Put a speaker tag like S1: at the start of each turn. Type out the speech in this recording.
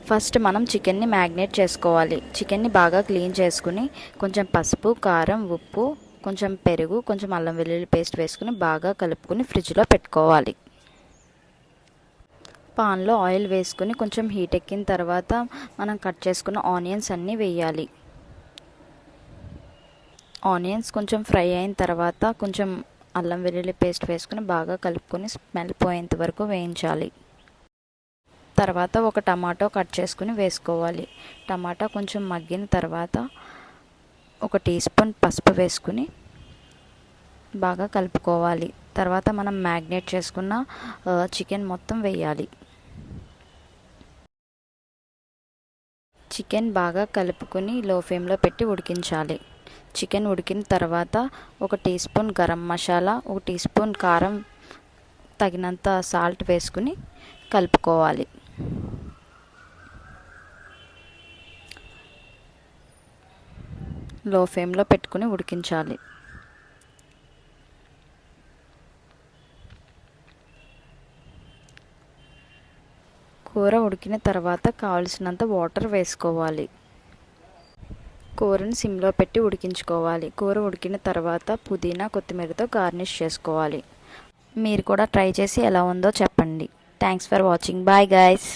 S1: First మనం చికెన్ని magnet చేసుకోవాలి. చికెన్ని బాగా క్లీన్ చేసుకుని కొంచెం పసుపు, కారం, ఉప్పు, కొంచెం పెరుగు, కొంచెం అల్లం వెల్లుల్లి పేస్ట్ వేసుకుని బాగా కలుపుకొని ఫ్రిడ్జ్లో పెట్టుకోవాలి. పాన్లో ఆయిల్ వేసుకుని కొంచెం హీట్ ఎక్కిన తర్వాత మనం కట్ చేసుకున్న ఆనియన్స్ అన్నీ వేయాలి. ఆనియన్స్ కొంచెం ఫ్రై అయిన తర్వాత కొంచెం అల్లం వెల్లుల్లి పేస్ట్ వేసుకుని బాగా కలుపుకొని స్మెల్ పోయేంత వరకు వేయించాలి. తర్వాత ఒక టమాటో కట్ చేసుకుని వేసుకోవాలి. టమాటా కొంచెం మగ్గిన తర్వాత ఒక టీ స్పూన్ పసుపు వేసుకుని బాగా కలుపుకోవాలి. తర్వాత మనం మ్యాగ్నేట్ చేసుకున్న చికెన్ మొత్తం వేయాలి. చికెన్ బాగా కలుపుకొని లో ఫ్లేమ్లో పెట్టి ఉడికించాలి. చికెన్ ఉడికిన తర్వాత ఒక టీ స్పూన్ గరం మసాలా, ఒక టీ స్పూన్ కారం, తగినంత సాల్ట్ వేసుకుని కలుపుకోవాలి. లో ఫ్లేమ్లో పెట్టుకుని ఉడికించాలి. కూర ఉడికిన తర్వాత కావలసినంత వాటర్ వేసుకోవాలి. కూరని సిమ్లో పెట్టి ఉడికించుకోవాలి. కూర ఉడికిన తర్వాత పుదీనా, కొత్తిమీరతో గార్నిష్ చేసుకోవాలి. మీరు కూడా ట్రై చేసి ఎలా ఉందో చెప్పండి. Thanks for watching. Bye guys.